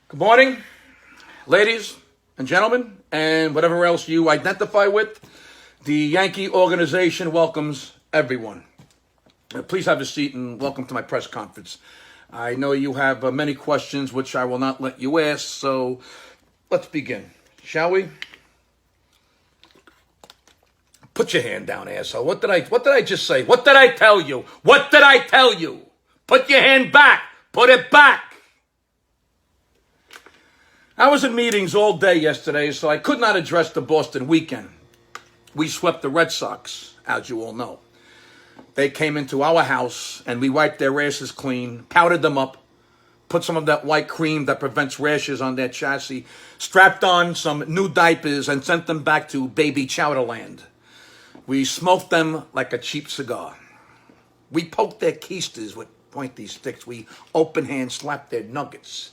Good morning, ladies and gentlemen, and whatever else you identify with. The Yankee organization welcomes everyone. Please have a seat and welcome to my press conference. I know you have many questions, which I will not let you ask, so let's begin, shall we? Put your hand down, asshole. What did I just say? What did I tell you? What did I tell you? Put your hand back. Put it back. I was in meetings all day yesterday, so I could not address the Boston weekend. We swept the Red Sox, as you all know. They came into our house, and we wiped their asses clean, powdered them up, put some of that white cream that prevents rashes on their chassis, strapped on some new diapers, and sent them back to baby Chowderland. We smoked them like a cheap cigar. We poked their keisters with pointy sticks. We open hand slapped their nuggets.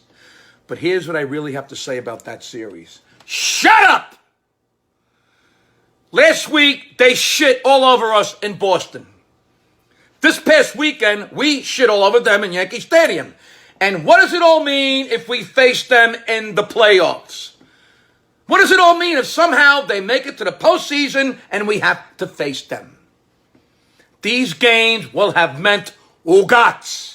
But here's what I really have to say about that series. Shut up! Last week, they shit all over us in Boston. This past weekend, we shit all over them in Yankee Stadium. And what does it all mean if we face them in the playoffs? What does it all mean if somehow they make it to the postseason and we have to face them? These games will have meant Ugats.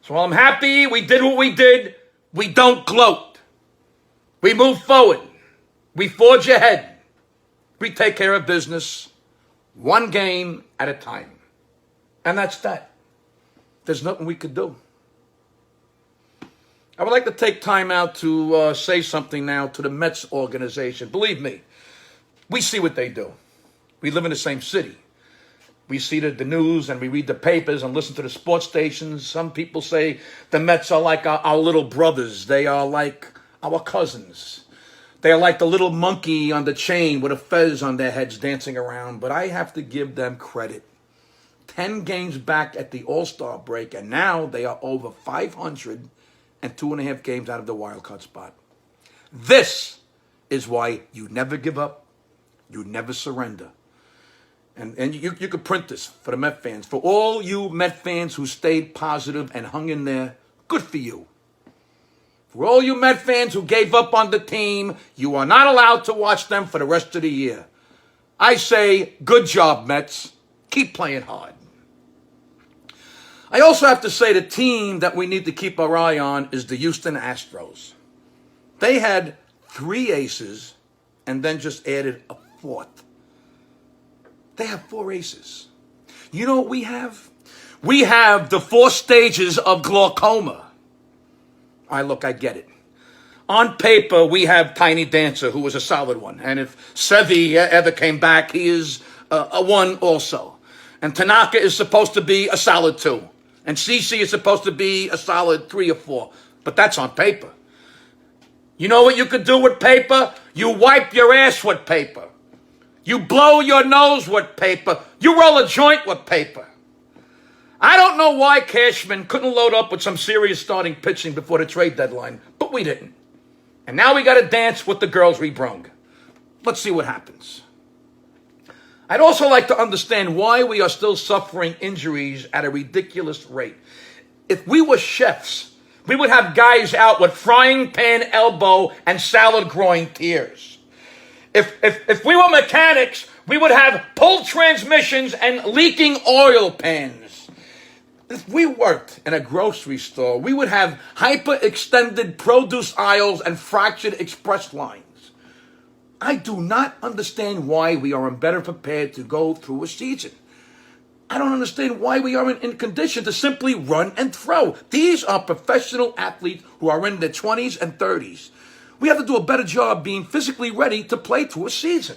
So I'm happy we did what we did. We don't gloat. We move forward. We forge ahead. We take care of business one game at a time. And that's that. There's nothing we could do. I would like to take time out to say something now to the Mets organization. Believe me, we see what they do. We live in the same city. We see the news and we read the papers and listen to the sports stations. Some people say the Mets are like our little brothers. They are like our cousins. They are like the little monkey on the chain with a fez on their heads dancing around. But I have to give them credit. 10 games back at the All-Star break, and now they are over 500 and 2.5 games out of the wild card spot. This is why you never give up. You never surrender. And you could print this for the Met fans. For all you Met fans who stayed positive and hung in there, good for you. For all you Met fans who gave up on the team, you are not allowed to watch them for the rest of the year. I say, good job, Mets. Keep playing hard. I also have to say the team that we need to keep our eye on is the Houston Astros. They had 3 aces and then just added a 4th. They have 4 aces. You know what we have? We have the 4 stages of glaucoma. I get it. On paper, we have Tiny Dancer, who was a solid one. And if Sevy ever came back, he is a 1 also. And Tanaka is supposed to be a solid 2. And CC is supposed to be a solid 3 or 4. But that's on paper. You know what you could do with paper? You wipe your ass with paper. You blow your nose with paper. You roll a joint with paper. I don't know why Cashman couldn't load up with some serious starting pitching before the trade deadline, but we didn't. And now we got to dance with the girls we brung. Let's see what happens. I'd also like to understand why we are still suffering injuries at a ridiculous rate. If we were chefs, we would have guys out with frying pan elbow and salad groin tears. If we were mechanics, we would have pulled transmissions and leaking oil pans. If we worked in a grocery store, we would have hyper-extended produce aisles and fractured express lines. I do not understand why we aren't better prepared to go through a season. I don't understand why we aren't in condition to simply run and throw. These are professional athletes who are in their 20s and 30s. We have to do a better job being physically ready to play through a season.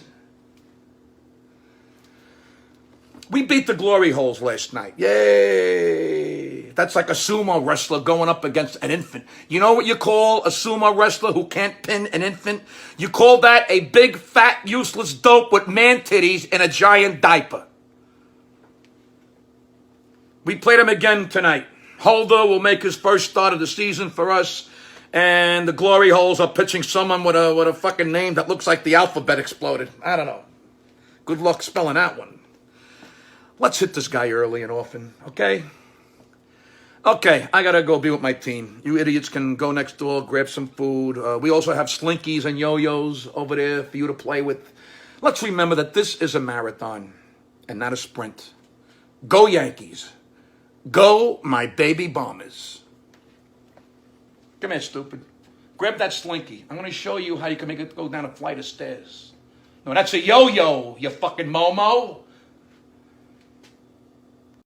We beat the Glory Holes last night. Yay! That's like a sumo wrestler going up against an infant. You know what you call a sumo wrestler who can't pin an infant? You call that a big, fat, useless dope with man titties in a giant diaper. We played him again tonight. Holder will make his first start of the season for us. And the Glory Holes are pitching someone with a fucking name that looks like the alphabet exploded. I don't know. Good luck spelling that one. Let's hit this guy early and often, okay? Okay, I gotta go be with my team. You idiots can go next door, grab some food. We also have slinkies and yo-yos over there for you to play with. Let's remember that this is a marathon and not a sprint. Go Yankees. Go my baby Bombers. Come here, stupid. Grab that slinky. I'm gonna show you how you can make it go down a flight of stairs. No, that's a yo-yo, you fucking Momo.